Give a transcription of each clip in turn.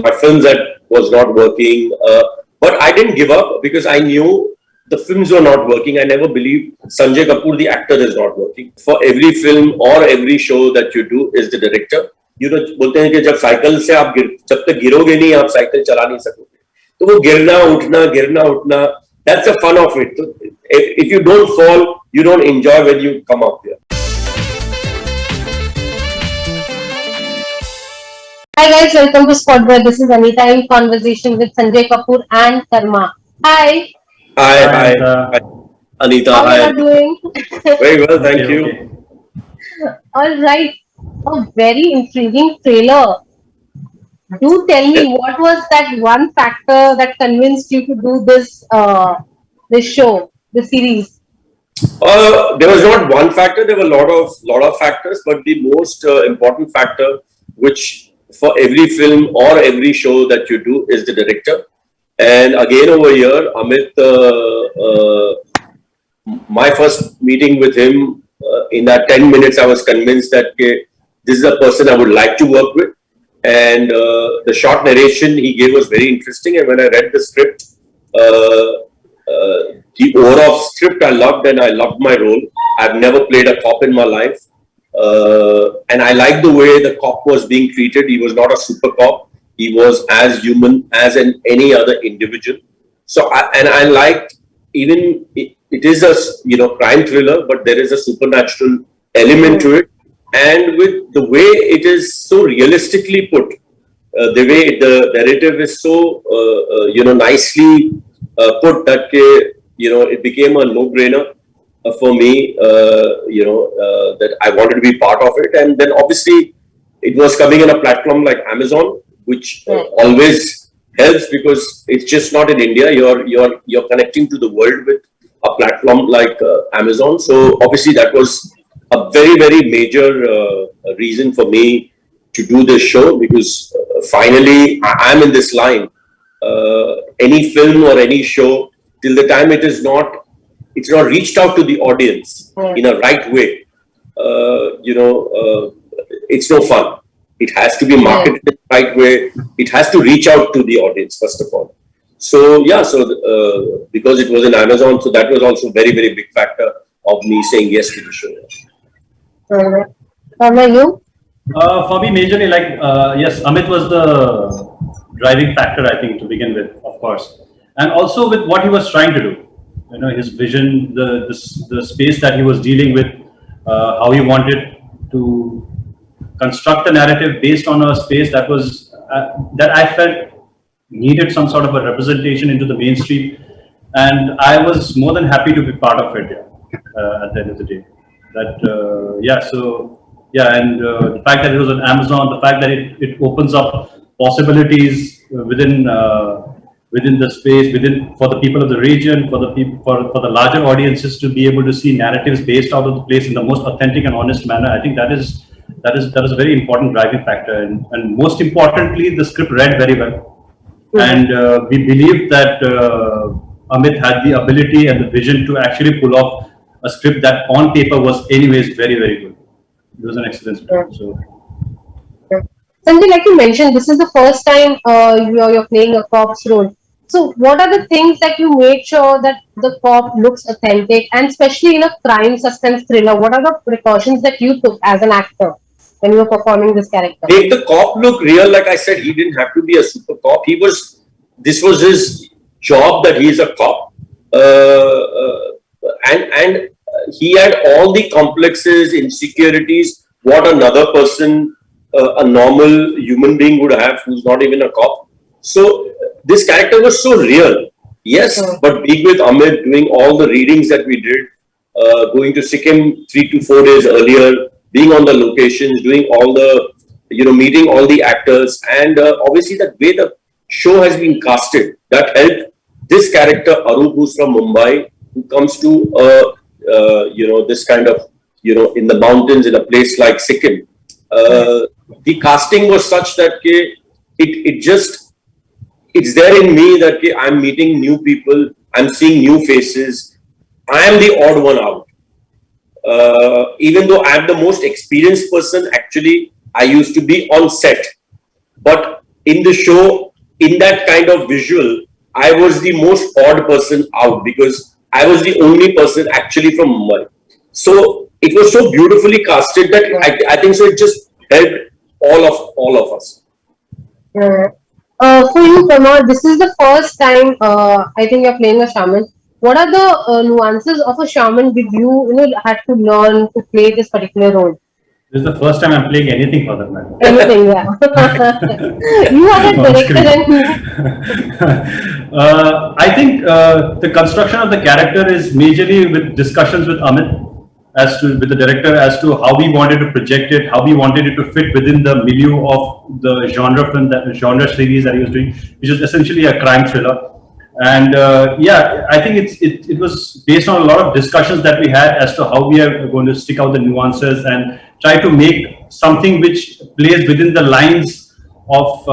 my films that was not working. But I didn't give up because I knew the films were not working. I never believed Sanjay Kapoor, the actor, is not working. For every film or every show that you do is the director. You know, बोलते हैं कि जब cycle से आप जब तक गिरोगे नहीं, आप साइकिल चला नहीं सकोगे. तो वो गिरना उठना, that's the fun of it. So if you don't fall, you don't enjoy when you come up there. Hi guys, welcome to SpotboyE. This is Anita in conversation with Sanjay Kapoor and Karma. Hi. Hi, Anita. How Hi. are you doing? Very well, thank you. All right. A very intriguing trailer. Do tell me, what was that one factor that convinced you to do this show, this series? There was not one factor. There were a lot of factors, but the most important factor, which for every film or every show that you do, is the director. And again over here, Amit, my first meeting with him, in that 10 minutes, I was convinced that this is a person I would like to work with. And the short narration he gave was very interesting. And when I read the script, the overall script I loved, and I loved my role. I've never played a cop in my life. And I liked the way the cop was being treated. He was not a super cop. He was as human as any other individual. So, I liked, even it is a crime thriller, but there is a supernatural element to it. And with the way it is so realistically put, the way the narrative is so nicely put, that it became a no-brainer for me. That I wanted to be part of it, and then obviously it was coming on a platform like Amazon, which always helps because it's just not in India. You're connecting to the world with a platform like Amazon. So obviously that was a very, very major reason for me to do this show, because finally I'm in this line. Any film or any show, till the time it's not reached out to the audience in a right way, it's no fun. It has to be marketed in the right way. It has to reach out to the audience first of all. So because it was in Amazon, so that was also very, very big factor of me saying yes to the show. How are you? For me, majorly, yes, Amit was the driving factor, I think, to begin with, of course, and also with what he was trying to do. His vision, the space that he was dealing with, how he wanted to construct a narrative based on a space that was that I felt needed some sort of a representation into the mainstream, and I was more than happy to be part of it. At the end of the day, and the fact that it was on Amazon, the fact that it opens up possibilities within the space, for the people of the region, for the larger audiences to be able to see narratives based out of the place in the most authentic and honest manner. I think that is a very important driving factor, and most importantly, the script read very well, and we believe that Amit had the ability and the vision to actually pull off a script that on paper was anyways very, very good. It was an excellent script. So. Sanjay, like you mentioned, this is the first time you're playing a cop's role. So what are the things that you made sure that the cop looks authentic, and especially in a crime suspense thriller, what are the precautions that you took as an actor when you were performing this character? Make the cop look real. Like I said, he didn't have to be a super cop. This was his job, that he is a cop. And he had all the complexes, insecurities, what another person, a normal human being would have, who's not even a cop. So this character was so real. Yes, but being with Amit, doing all the readings that we did, going to Sikkim 3 to 4 days earlier, being on the locations, doing all the, meeting all the actors, and obviously the way the show has been casted, that helped this character, Arup, who's from Mumbai, who comes to this kind of, in the mountains, in a place like Sikkim. The casting was such that it's there in me that I'm meeting new people, I'm seeing new faces. I am the odd one out. Even though I'm the most experienced person, actually, I used to be on set. But in the show, in that kind of visual, I was the most odd person out because I was the only person actually from Mumbai. So it was so beautifully casted that I think so. It just helped all of us. Uh, for you, Pramod, this is the first time I think you're playing a shaman. What are the nuances of a shaman did had to learn to play this particular role? This is the first time I'm playing anything for that matter. Anything, yeah. You are the On director screen. and I think the construction of the character is majorly with discussions with Amit, as to with the director, as to how we wanted to project it, how we wanted it to fit within the milieu of the genre film, that genre series that he was doing, which is essentially a crime thriller. And yeah, I think it was based on a lot of discussions that we had as to how we are going to stick out the nuances and try to make something which plays within the lines of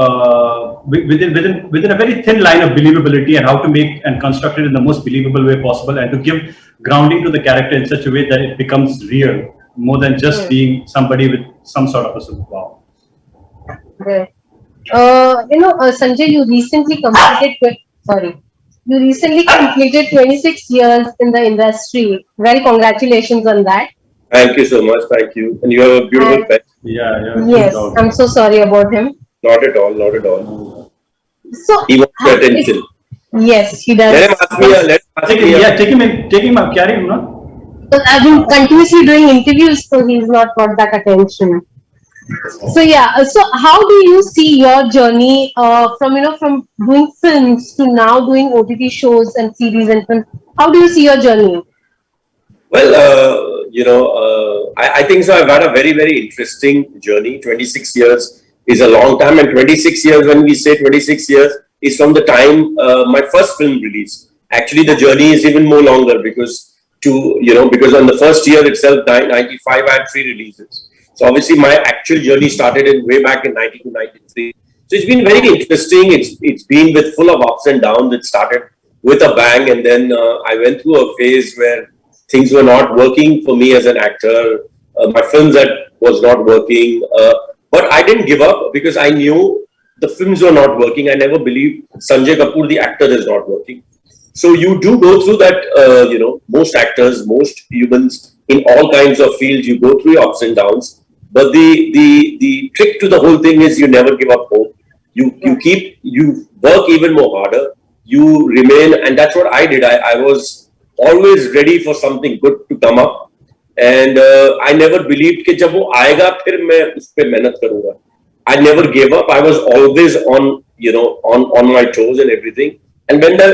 within a very thin line of believability, and how to make and construct it in the most believable way possible, and to give grounding to the character in such a way that it becomes real more than just being somebody with some sort of a superpower. yeah. Sanjay, you recently completed 26 years in the industry. Well, congratulations on that. Thank you so much. Thank you. And you have a beautiful And pet. Yeah, yeah, good yes, dog. I'm so sorry about him. Not at all. Not at all. So, He wants your attention. yes, he Let him does. ask me. Let him ask Take him, me. yeah, take him up, carry him, no? But I've been continuously doing interviews, so he's not got that attention. So yeah, so how do you see your journey from doing films to now doing OTT shows and series and films? How do you see your journey? Well, I think so. I've had a very, very interesting journey. 26 years is a long time, and 26 years, when we say 26 years, is from the time my first film release. Actually, the journey is even more longer because because on the first year itself, 95, I had 3 releases. So obviously, my actual journey started in way back in 92, 93. So it's been very interesting. It's been with full of ups and downs. It started with a bang, and then I went through a phase where things were not working for me as an actor. My films that was not working, but I didn't give up because I knew the films were not working. I never believed Sanjay Kapoor, the actor, is not working. So you do go through that. Most actors, most humans in all kinds of fields, you go through your ups and downs. But the trick to the whole thing is you never give up hope. You work even more harder. You remain, and that's what I did. I was always ready for something good to come up, and I never believed कि जब वो आएगा फिर मैं उस पे मेहनत करूँगा. I never gave up. I was always on my toes and everything. And when the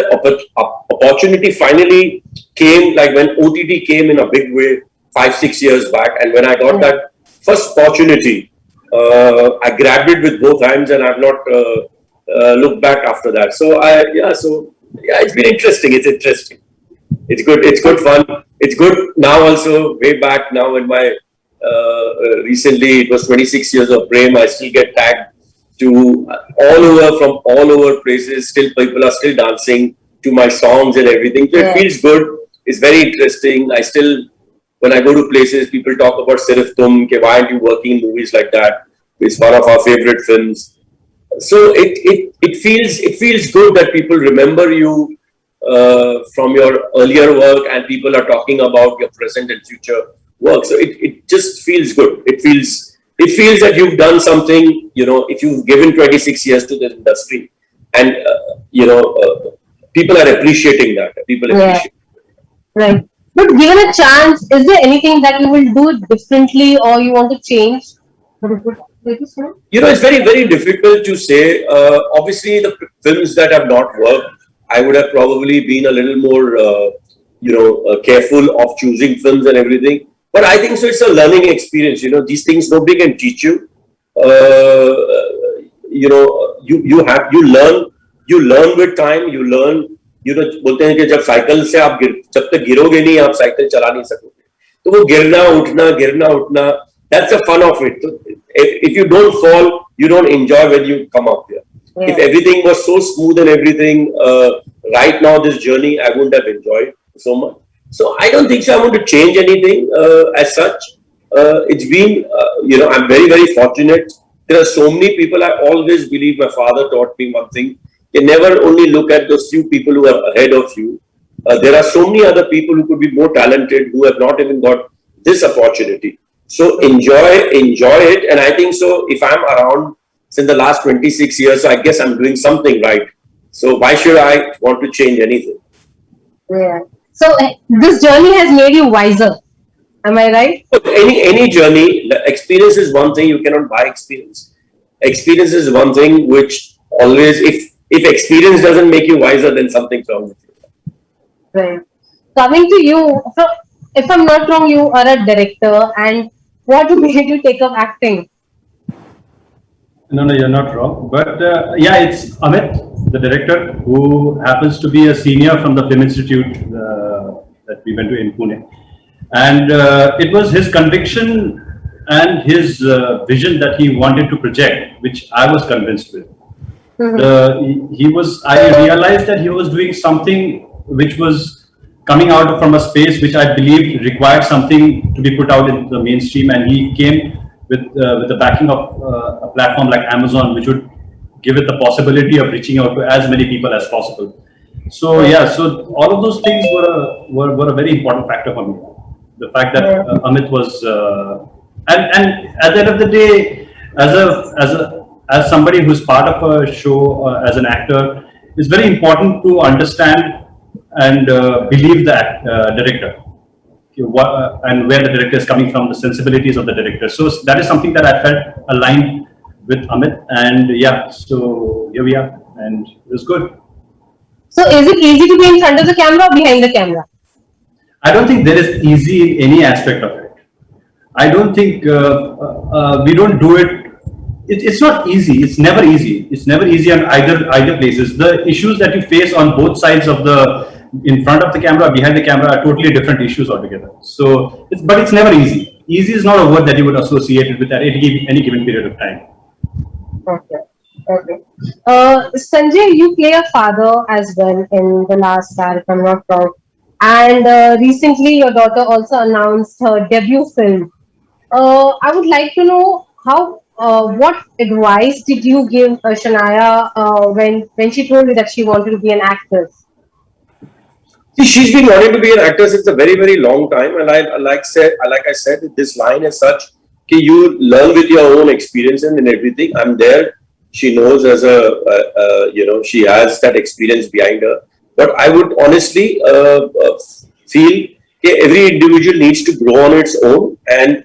opportunity finally came, like when OTT came in a big way 5-6 years back, and when I got that first opportunity, I grabbed it with both hands, and I've not looked back after that. So it's been interesting. It's interesting. It's good. It's good fun. It's good now. Also, way back now in my recently, it was 26 years of Prem. I still get tagged to all over, from all over places. Still, people are still dancing to my songs and everything. So it feels good. It's very interesting. I still, when I go to places, people talk about Sirif Tum. Why aren't you working in movies like that? It's one of our favorite films. So it feels good that people remember you from your earlier work, and people are talking about your present and future work. So it just feels good. It feels that you've done something. If you've given 26 years to the industry, and people are appreciating that. People appreciate. Right. But given a chance, is there anything that you will do differently or you want to change? It's very, very difficult to say. Obviously, the films that have not worked, I would have probably been a little more, careful of choosing films and everything. But I think so. It's a learning experience. These things nobody can teach you. You learn with time. You learn. बोलते हैं कि जब cycle से जब तक गिरोगे नहीं, आप cycle चला नहीं सकोगे. तो वो गिरना उठना, that's the fun of it. If you don't fall, you don't enjoy when you come up here. If everything was so smooth and everything, right now this journey, I wouldn't have enjoyed so much. So I don't think so. I want to change anything as such. It's been, I'm very, very fortunate there are so many people. I always believe my father taught me one thing: you never only look at those few people who are ahead of you. There are so many other people who could be more talented who have not even got this opportunity. So enjoy it, and I think so. If I'm around since the last 26 years, so I guess I'm doing something right. So why should I want to change anything? Yeah. So this journey has made you wiser. Am I right? Any journey, the experience is one thing. You cannot buy experience. Experience is one thing which always, if experience doesn't make you wiser, then something's wrong with you. Right. Coming to you, so if I'm not wrong, you are a director, and what made you take up acting? No, no, you're not wrong. But yeah, it's Amit, the director, who happens to be a senior from the Film Institute that we went to in Pune. And it was his conviction and his vision that he wanted to project, which I was convinced with. He was, I realized that he was doing something which was coming out from a space which I believed required something to be put out in the mainstream, and he came with the backing of a platform like Amazon, which would give it the possibility of reaching out to as many people as possible. So yeah, so all of those things were a very important factor for me. The fact that Amit was, and at the end of the day, as somebody who's part of a show as an actor, it's very important to understand and believe the director. And where the director is coming from, the sensibilities of the director. So that is something that I felt aligned with Amit, and yeah, so here we are, and it was good. So is it easy to be in front of the camera or behind the camera? I don't think there is easy in any aspect of it. I don't think we don't do it. It's not easy. It's never easy. It's never easy on either places. The issues that you face on both sides of the, in front of the camera, behind the camera, are totally different issues altogether. So, but it's never easy. Easy is not a word that you would associate it with at any given period of time. Okay. Okay. Sanjay, you play a father as well in the last star, if I'm not wrong. And recently, your daughter also announced her debut film. I would like to know what advice did you give Shanaya when she told you that she wanted to be an actress? See, she's been wanting to be an actor since a very, very long time, and like I said, this line is such that you learn with your own experience and everything. I'm there. She knows as she has that experience behind her. But I would honestly feel that every individual needs to grow on its own, and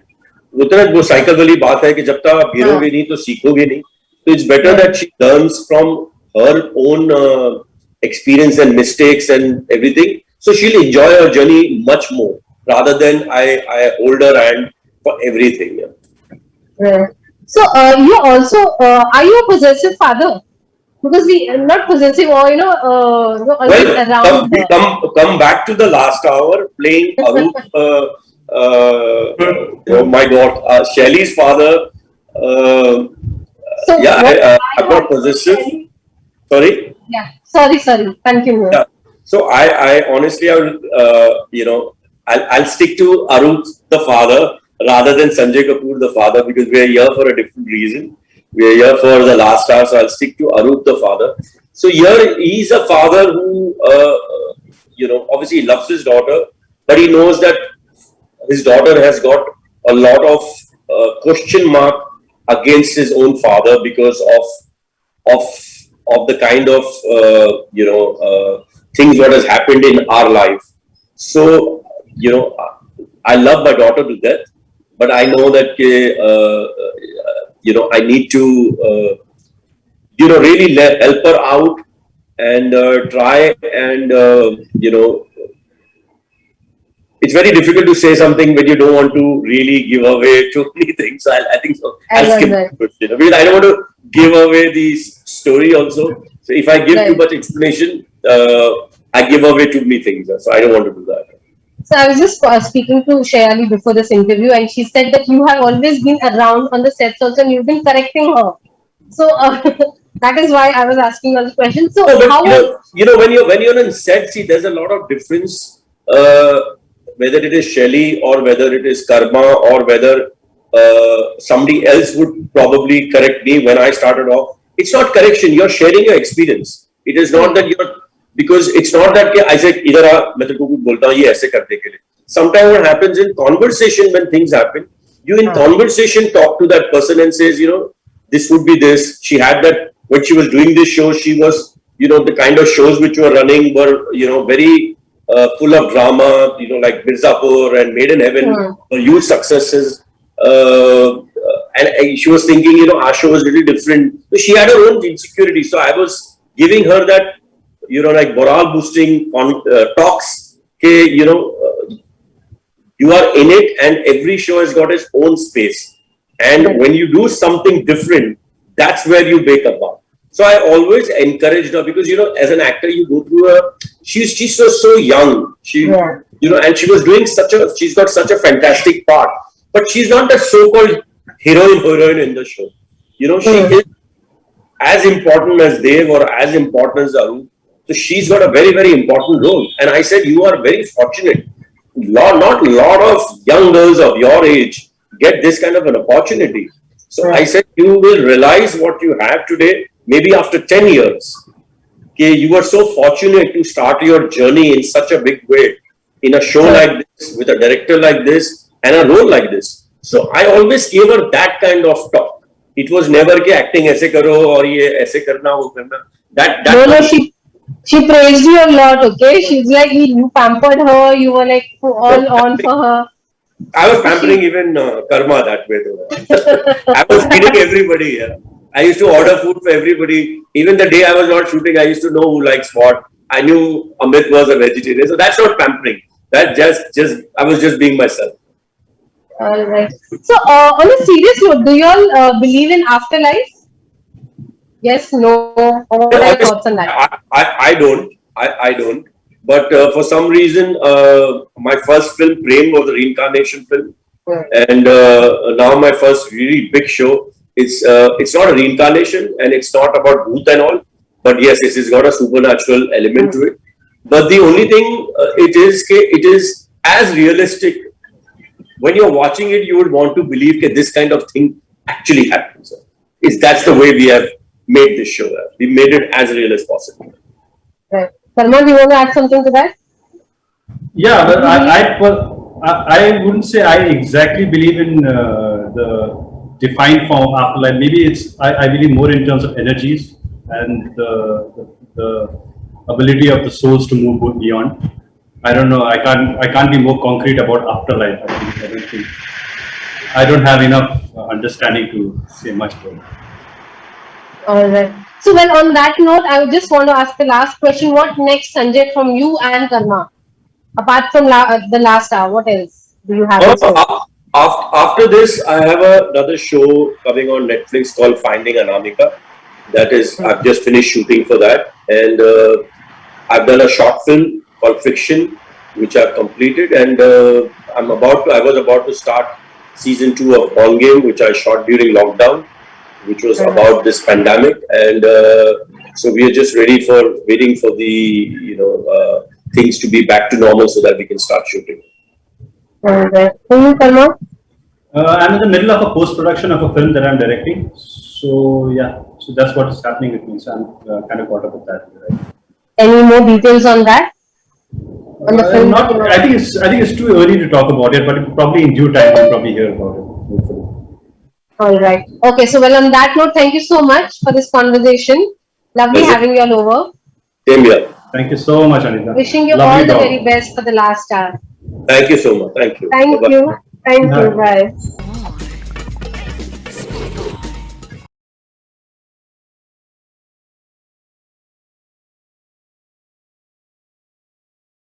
वो cycle वाली बात है कि जब तक आप गिरोगे नहीं तो सीखोगे नहीं. So it's better that she learns from her own experience and mistakes and everything. So she'll enjoy her journey much more rather than I hold her hand for everything. Yeah. So you also are you a possessive father? Because we not possessive or always Well, around her. come back to the last hour playing Arup, my daughter, Shelley's father. So Yeah, what I'm not possessive. Sorry. Yeah. Sorry. Continue. Yeah. So I honestly, I will, I'll stick to Arup, the father, rather than Sanjay Kapoor, the father, because we are here for a different reason. We are here for the last hour, so I'll stick to Arup, the father. So here, he's a father who, obviously loves his daughter, but he knows that his daughter has got a lot of question mark against his own father because of the kind of things what has happened in our life. So I love my daughter to death, but I know that I need to really help her out and try and it's very difficult to say something when you don't want to really give away too many things. So I think so. I'll skip the question. Because I don't want to give away the story also. So if I give too much explanation, I give away too many things. So I don't want to do that. So I was just speaking to Shayali before this interview, and she said that you have always been around on the sets also, and you've been correcting her. So that is why I was asking all the questions. So when you're in set, see, there's a lot of difference. Whether it is Shelley or whether it is Karma or whether somebody else would probably correct me when I started off. It's not correction. You're sharing your experience. It is not that you're, because it's not that I said इधर आ मैं तेरे को कुछ बोलता हूँ ये ऐसे करने के लिए. Sometimes what happens in conversation when things happen, you in conversation talk to that person and says, this would be this. She had that when she was doing this show. She was, the kind of shows which were running were, very full of drama. Like Mirzapur and Made in Heaven were huge successes. And she was thinking, our show was a little different. So she had her own insecurity. So I was giving her that, like morale boosting talks. Okay, you are in it, and every show has got its own space. And when you do something different, that's where you wake up. So I always encouraged her because, as an actor, you go through she's so young. And she was doing she's got such a fantastic part, but she's not the so-called heroine in the show. She is as important as Dev or as important as Aru. So she's got a very, very important role. And I said, you are very fortunate. Not a lot of young girls of your age get this kind of an opportunity. So I said, you will realize what you have today, maybe after 10 years. Okay, you were so fortunate to start your journey in such a big way in a show like this, with a director like this, and a role like this. So I always gave her that kind of talk. It was never कि acting ऐसे करो और ये ऐसे करना वो करना. No, she praised you a lot. Okay, she's like you pampered her. You were like all on for her. I was pampering even Karma that way though. I was feeding everybody. Yeah. I used to order food for everybody. Even the day I was not shooting, I used to know who likes what. I knew Amit was a vegetarian, so that's not pampering. That just I was just being myself. All right. So, on a serious note, do you all believe in afterlife? Yes, no. What are your thoughts on that? I don't. I don't. But for some reason, my first film, Prem, was a reincarnation film, and now my first really big show. It's not a reincarnation, and it's not about Bhoot and all. But yes, it has got a supernatural element to it. But the only thing it is as realistic. When you're watching it, you would want to believe that this kind of thing actually happens. That's the way we have made this show. We made it as real as possible. Right. Salman, do you want to add something to that? Yeah, but I wouldn't say I exactly believe in the defined form of afterlife. Maybe I believe more in terms of energies and the ability of the souls to move beyond. I don't know. I can't be more concrete about afterlife. I don't have enough understanding to say much about it. All right. So, well, on that note, I would just want to ask the last question. What next, Sanjay, from you and Karma? Apart from the last hour, what else do you have? After this, I have another show coming on Netflix called Finding Anamika. That is, I've just finished shooting for that, and I've done a short film called Fiction, which I've completed, and I was about to start season 2 of Ball Game, which I shot during lockdown, which was about this pandemic, and so we are just waiting for the things to be back to normal so that we can start shooting. Okay. I'm in the middle of a post-production of a film that I'm directing, so yeah, so that's what is happening with me. So I'm kind of caught up with that. Right? Any more details on that? On the film? I think it's too early to talk about it, but probably in due time we'll probably hear about it. Hopefully. All right. Okay. So, well, on that note, thank you so much for this conversation. Lovely having you all over. Same here. Thank you so much, Anita. Wishing you all the very best for the last hour. Thank you so much. Thank you. Thank you. Bye.